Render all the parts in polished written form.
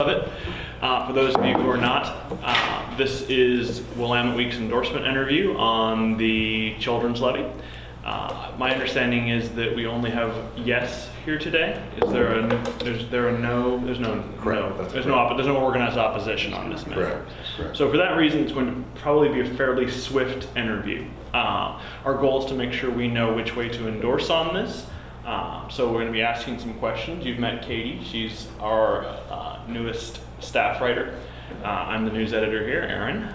of it. For those of you who are not, this is Willamette Week's endorsement interview on the children's levy. My understanding is that we only have yes here today. Is there a no? There's no organized opposition on this matter. Correct. So for that reason, it's going to probably be a fairly swift interview. Our goal is to make sure we know which way to endorse on this. So we're going to be asking some questions. You've met Katie. She's our newest staff writer. I'm the news editor here, Aaron.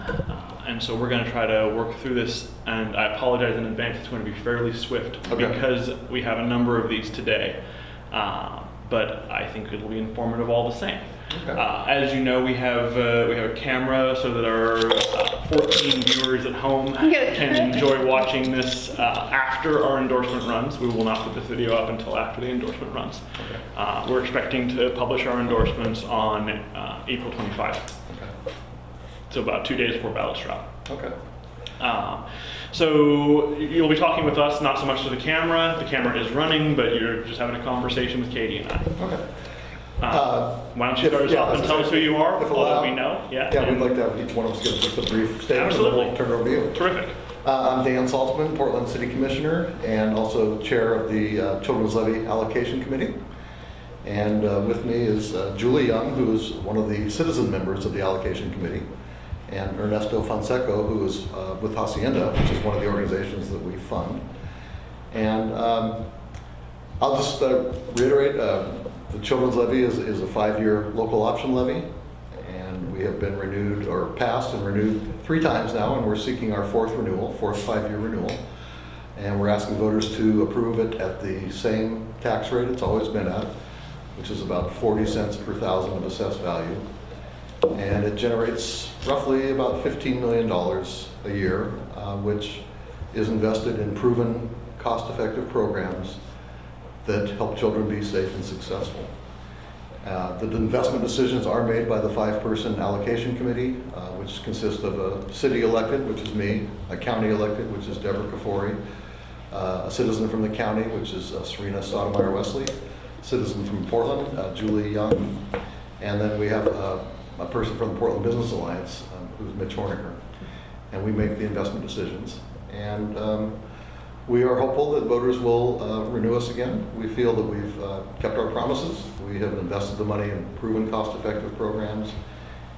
And so we're going to try to work through this. And I apologize in advance. It's going to be fairly swift because we have a number of these today. But I think it'll be informative all the same. Okay. As you know, we have a camera so that our 14 viewers at home can enjoy watching this after our endorsement runs. We will not put this video up until after the endorsement runs. Okay. We're expecting to publish our endorsements on April 25. Okay. So about 2 days before ballots drop. Okay. So you'll be talking with us, not so much to the camera. The camera is running, but you're just having a conversation with Katie and I. Okay. Why don't you start us off and tell us who you are, all that we know? Yeah, we'd like to have each one of us give just a brief statement. Absolutely. And then we'll turn it over to you. Terrific. I'm Dan Saltzman, Portland City Commissioner, and also chair of the Children's Levy Allocation Committee. And with me is Julie Young, who is one of the citizen members of the Allocation Committee, and Ernesto Fonseca, who is with Hacienda, which is one of the organizations that we fund. And I'll just reiterate, the Children's Levy is a 5-year local option levy, and we have been renewed, or passed and renewed 3 times now, and we're seeking our 4th 5-year renewal. And we're asking voters to approve it at the same tax rate it's always been at, which is about 40 cents per thousand of assessed value. And it generates roughly about $15 million a year, which is invested in proven cost-effective programs that help children be safe and successful. The investment decisions are made by the 5-person allocation committee, which consists of a city elected, which is me, a county elected, which is Deborah Kafori, a citizen from the county, which is Serena Sotomayor Wesley, a citizen from Portland, Julie Young, and then we have a person from the Portland Business Alliance, who's Mitch Horniger, and we make the investment decisions. And we are hopeful that voters will renew us again. We feel that we've kept our promises. We have invested the money in proven cost-effective programs,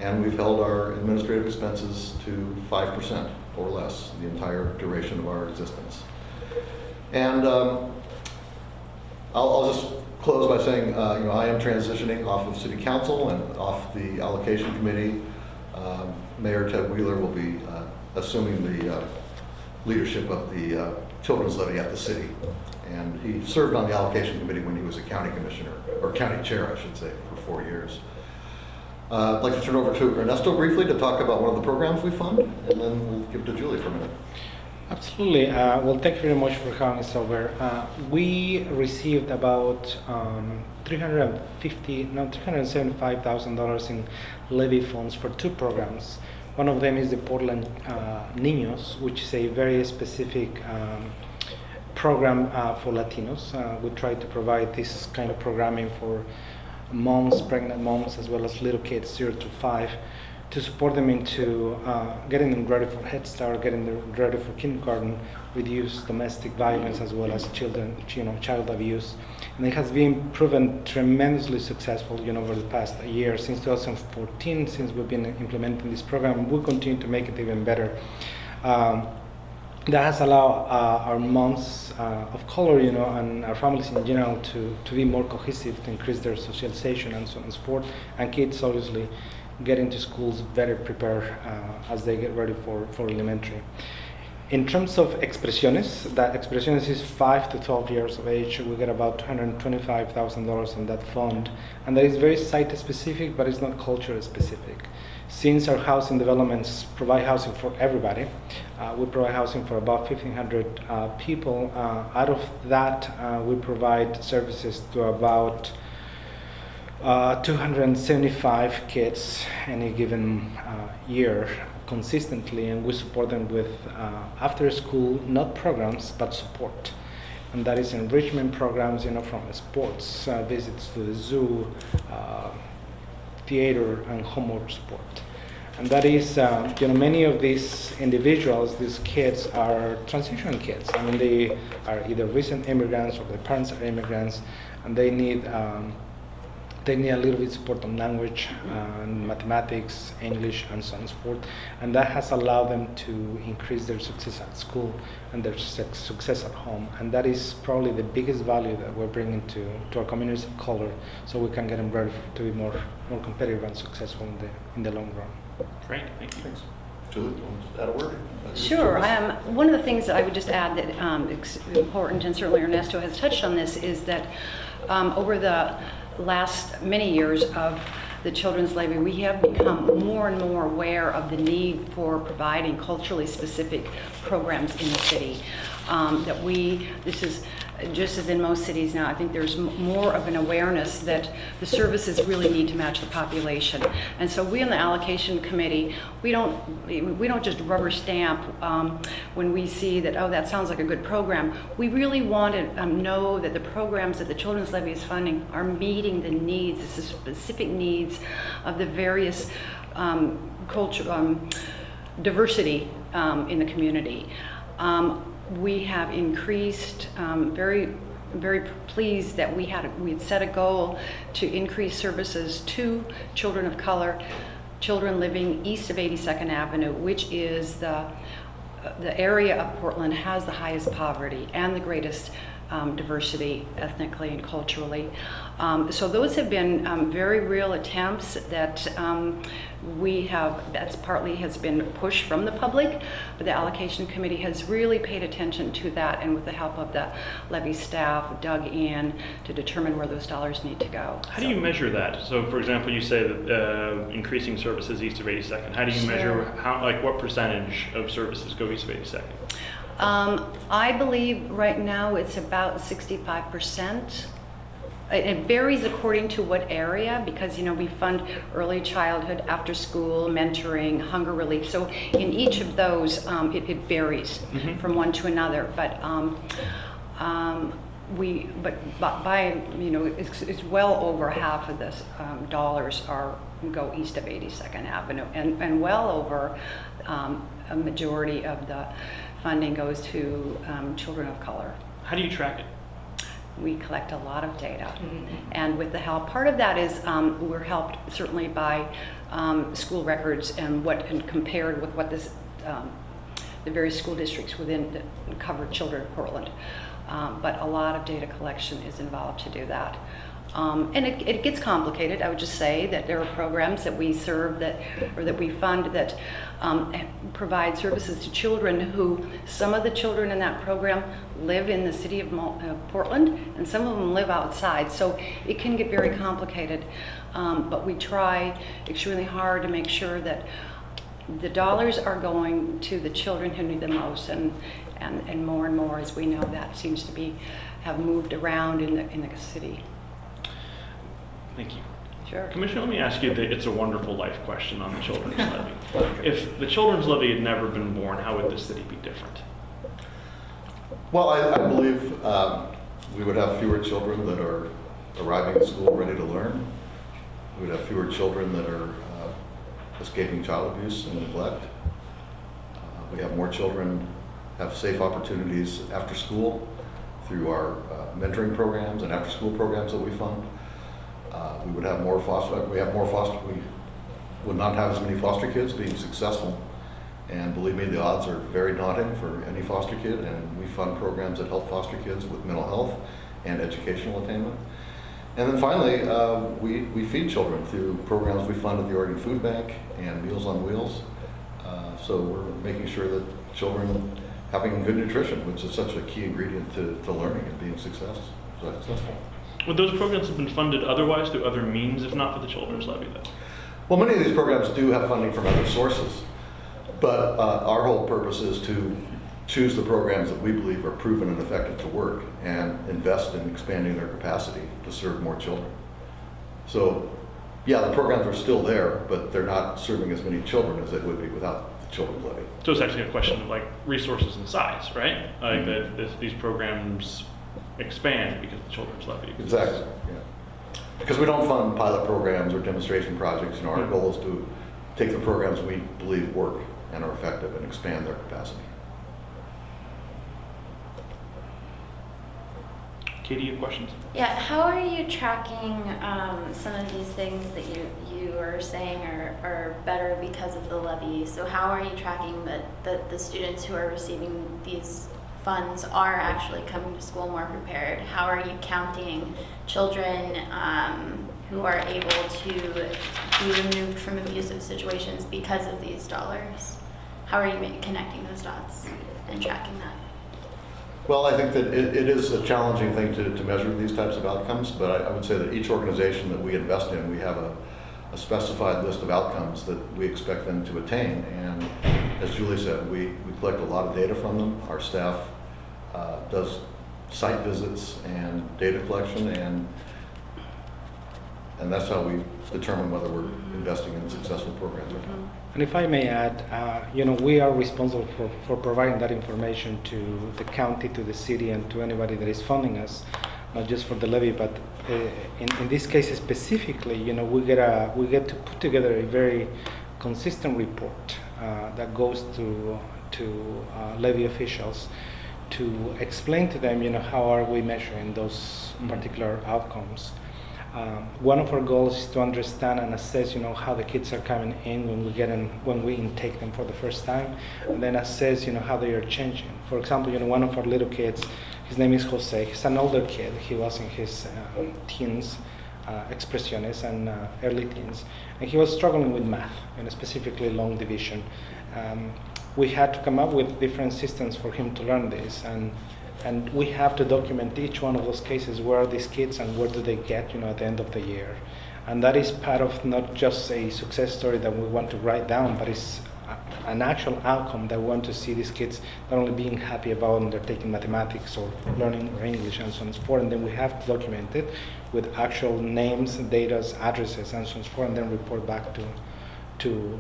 and we've held our administrative expenses to 5% or less the entire duration of our existence. And I'll just close by saying, I am transitioning off of City Council and off the Allocation Committee. Mayor Ted Wheeler will be assuming the leadership of the Children's Levy at the city. And he served on the Allocation Committee when he was a county commissioner, or county chair, I should say, for 4 years. I'd like to turn over to Ernesto briefly to talk about one of the programs we fund, and then we'll give it to Julie for a minute. Absolutely. Well, thank you very much for having us over. We received about $375,000 in levy funds for 2 programs. One of them is the Portland Niños, which is a very specific program for Latinos. We try to provide this kind of programming for moms, pregnant moms, as well as little kids 0 to 5, to support them into getting them ready for Head Start, getting them ready for kindergarten, reduce domestic violence as well as child abuse. And it has been proven tremendously successful, over the past year. Since 2014, since we've been implementing this program, we'll continue to make it even better. That has allowed our moms of color, and our families in general to be more cohesive, to increase their socialization and so on and so forth, and kids obviously get into schools better prepared as they get ready for elementary. In terms of expresiones, that expresiones is 5 to 12 years of age. We get about $225,000 on that fund, and that is very site specific, but it's not culture specific. Since our housing developments provide housing for everybody, we provide housing for about 1,500 people. Out of that, we provide services to about 275 kids any given year consistently, and we support them with after school, not programs, but support. And that is enrichment programs, from sports, visits to the zoo, theater, and homework support. And that is, many of these individuals, these kids are transition kids. I mean, they are either recent immigrants or their parents are immigrants, and they need a little bit support on language, mathematics, English, and so on and so forth. And that has allowed them to increase their success at school and their success at home. And that is probably the biggest value that we're bringing to our communities of color, so we can get them ready to be more competitive and successful in the long run. Great, thank you. Thanks. Julie, you want to add a word? Sure. One of the things that I would just add that is important, and certainly Ernesto has touched on this, is that over the last many years of the Children's Levy, we have become more and more aware of the need for providing culturally specific programs in the city. This is just as in most cities now, I think there's more of an awareness that the services really need to match the population. And so we on the allocation committee, we don't just rubber stamp when we see that, oh, that sounds like a good program. We really want to know that the programs that the Children's Levy is funding are meeting the needs, the specific needs of the various diversity in the community. We have increased, very, very pleased that we had set a goal to increase services to children of color, children living east of 82nd Avenue, which is the area of Portland has the highest poverty and the greatest diversity ethnically and culturally. So those have been very real attempts that that's partly has been pushed from the public, but the allocation committee has really paid attention to that, and with the help of the Levy staff, dug in to determine where those dollars need to go. How do you measure that? So, for example, you say that increasing services east of 82nd. How do you measure what percentage of services go east of 82nd? I believe right now it's about 65%. It varies according to what area, because we fund early childhood, after school, mentoring, hunger relief. So in each of those, it varies from one to another. But it's well over half of the dollars go east of 82nd Avenue, and well over a majority of the funding goes to children of color. How do you track it? We collect a lot of data, and with the help, part of that is we're helped certainly by school records and compared with what the various school districts within the covered children of Portland. But a lot of data collection is involved to do that. And it gets complicated. I would just say that there are programs that we serve that we fund that provide services to children who, some of the children in that program live in the city of Portland, and some of them live outside. So it can get very complicated. But we try extremely hard to make sure that the dollars are going to the children who need the most, and more and more, as we know, that seems to have moved around in the city. Thank you. Sure. Commissioner, let me ask you the It's a Wonderful Life question on the Children's Levy. If the Children's Levy had never been born, how would this city be different? Well, I believe we would have fewer children that are arriving at school ready to learn. We would have fewer children that are escaping child abuse and neglect. We have more children have safe opportunities after school through our mentoring programs and after school programs that we fund. We would have more foster. We would not have as many foster kids being successful. And believe me, the odds are very daunting for any foster kid. And we fund programs that help foster kids with mental health and educational attainment. And then finally, we feed children through programs we fund at the Oregon Food Bank and Meals on Wheels. So we're making sure that children having good nutrition, which is such a key ingredient to learning and being successful. Would those programs have been funded otherwise through other means, if not for the Children's Levy, though? Well, many of these programs do have funding from other sources, but our whole purpose is to choose the programs that we believe are proven and effective to work and invest in expanding their capacity to serve more children. So, yeah, the programs are still there, but they're not serving as many children as they would be without the Children's Levy. So it's actually a question of resources and size, right? That these programs expand because the Children's Levy exists. Exactly. Yeah. Because we don't fund pilot programs or demonstration projects. Our goal is to take the programs we believe work and are effective and expand their capacity. Katie, you have questions? Yeah, how are you tracking some of these things that you are saying are better because of the levy? So how are you tracking that the students who are receiving these funds are actually coming to school more prepared? How are you counting children who are able to be removed from abusive situations because of these dollars? How are you connecting those dots and tracking that? Well, I think that it is a challenging thing to measure these types of outcomes, but I would say that each organization that we invest in, we have a specified list of outcomes that we expect them to attain. And as Julie said, we collect a lot of data from them. Our staff does site visits and data collection, and that's how we determine whether we're investing in successful programs or not. And if I may add, we are responsible for providing that information to the county, to the city, and to anybody that is funding us, not just for the levy, but in this case specifically, we get to put together a very consistent report that goes to levy officials to explain to them, how are we measuring those particular outcomes. One of our goals is to understand and assess, how the kids are coming in when we intake them for the first time, and then assess, how they are changing. For example, one of our little kids, his name is Jose. He's an older kid. He was in his teens, expresiones, and early teens, and he was struggling with math, and specifically long division. We had to come up with different systems for him to learn this, and we have to document each one of those cases. Where are these kids and where do they get, at the end of the year? And that is part of not just a success story that we want to write down, but it's an actual outcome that we want to see these kids not only being happy about undertaking mathematics or learning or English and so on and so forth, and then we have to document it with actual names, data, addresses, and so on and so forth, and then report back to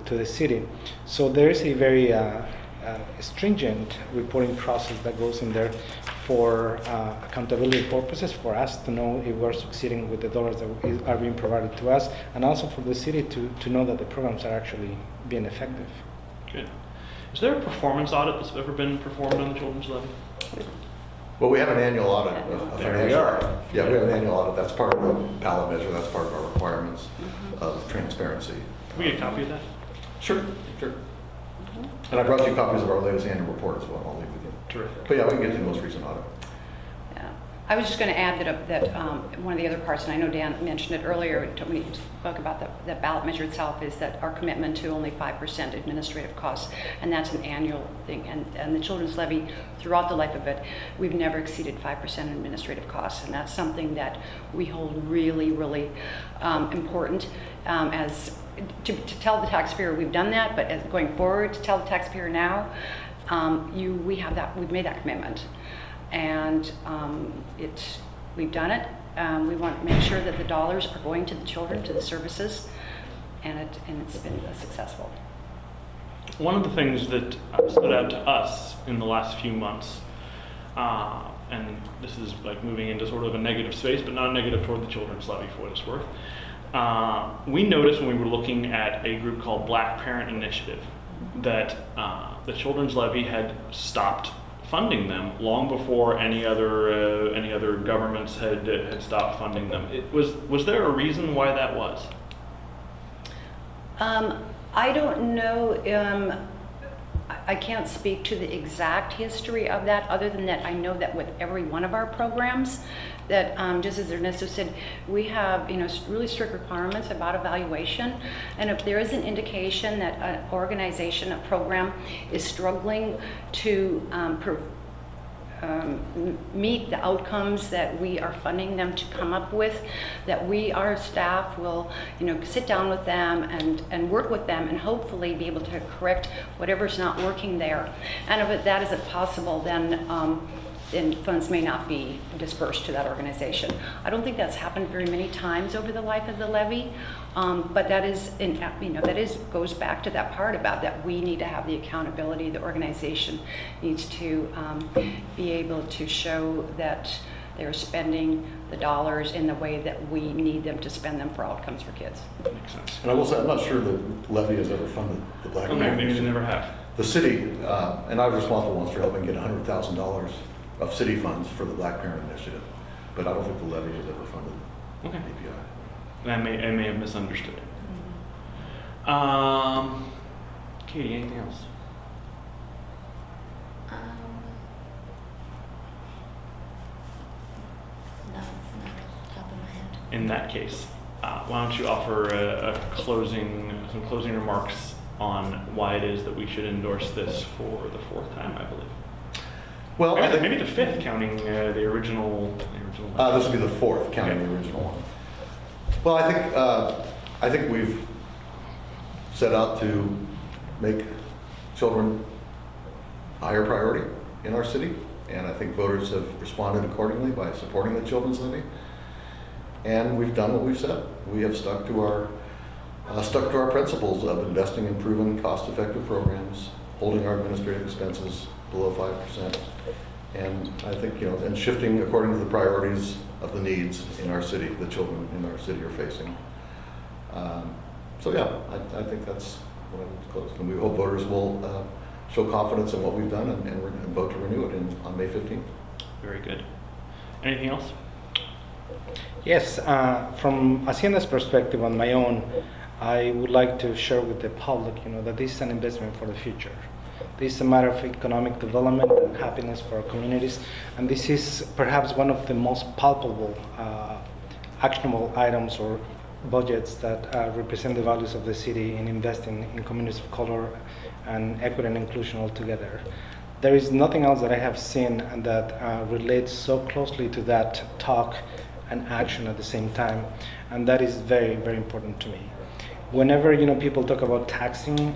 the city. So there is a very stringent reporting process that goes in there for accountability purposes, for us to know if we're succeeding with the dollars that are being provided to us, and also for the city to know that the programs are actually being effective. Good. Is there a performance audit that's ever been performed on the Children's Levy? Well, we have an annual audit. A There we financial are. audit. Yeah, we have an annual audit. That's part of the ballot measure. That's part of our requirements of transparency. Can we get a copy of that? Sure. And I brought you copies of our latest annual report as well. I'll leave with you. Terrific. But yeah, we can get to the most recent audit. Yeah. I was just going to add that one of the other parts, and I know Dan mentioned it earlier when he spoke about the ballot measure itself, is that our commitment to only 5% administrative costs, and that's an annual thing. And the Children's Levy, throughout the life of it, we've never exceeded 5% in administrative costs, and that's something that we hold really, really important as to tell the taxpayer we've done that, but as going forward to tell the taxpayer now, we've made that commitment, and we've done it. We want to make sure that the dollars are going to the children, to the services, and it's been successful. One of the things that stood out to us in the last few months, and this is like moving into sort of a negative space, but not negative toward the Children's Levy for what it's worth. We noticed when we were looking at a group called Black Parent Initiative that the Children's Levy had stopped funding them long before any other governments had stopped funding them. Was there a reason why that was? I don't know. I can't speak to the exact history of that, other than that I know that with every one of our programs, that just as Ernesto said, we have really strict requirements about evaluation, and if there is an indication that an organization, a program is struggling to meet the outcomes that we are funding them to come up with, that our staff will sit down with them and work with them and hopefully be able to correct whatever's not working there. And if that isn't possible, then funds may not be dispersed to that organization. I don't think that's happened very many times over the life of the levy, but that goes back to that part about that we need to have the accountability. The organization needs to be able to show that they're spending the dollars in the way that we need them to spend them for outcomes for kids. Makes sense. And I will say, I'm not sure that Levy has ever funded the Black Oh, Parent maybe they Initiative. never have. The city, and I was responsible once for helping get $100,000 of city funds for the Black Parent Initiative, but I don't think the levy has ever funded Okay. API. I may have misunderstood it. Katie, anything else? No, not off the top of my head. In that case, why don't you offer some closing remarks on why it is that we should endorse this for the 4th time, I believe. Well, I think Maybe the 5th, counting the original. this will be the 4th, counting the original one. Well, I think we've set out to make children a higher priority in our city, and I think voters have responded accordingly by supporting the children's levy. And we've done what we've said. We have stuck to our principles of investing in proven, cost-effective programs, holding our administrative expenses below 5%, and I think, and shifting according to the priorities of the needs in our city, the children in our city are facing. So yeah, I think that's what I would close. And we hope voters will show confidence in what we've done and vote to renew it on May 15th. Very good. Anything else? Yes, from Hacienda's perspective on my own, I would like to share with the public, that this is an investment for the future. This is a matter of economic development and happiness for our communities, and this is perhaps one of the most palpable, actionable items or budgets that represent the values of the city in investing in communities of color and equity and inclusion altogether. There is nothing else that I have seen and that relates so closely to that talk and action at the same time, and that is very, very important to me. Whenever people talk about taxing,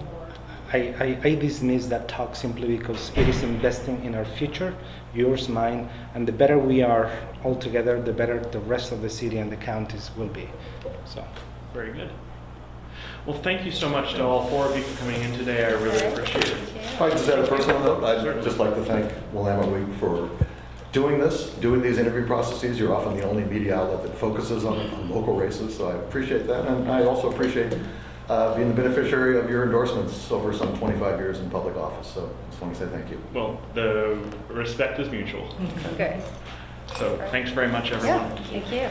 I dismiss that talk simply because it is investing in our future, yours, mine, and the better we are all together, the better the rest of the city and the counties will be. So, Very good. Well, thank you so much to all 4 of you for coming in today. I really appreciate it. If I just add a personal note, I'd just like to thank Willamette Week for doing these interview processes. You're often the only media outlet that focuses on local races, so I appreciate that. And I also appreciate being the beneficiary of your endorsements over some 25 years in public office. So I just want to say thank you. Well, the respect is mutual. Okay. So thanks very much, everyone. Yeah, thank you.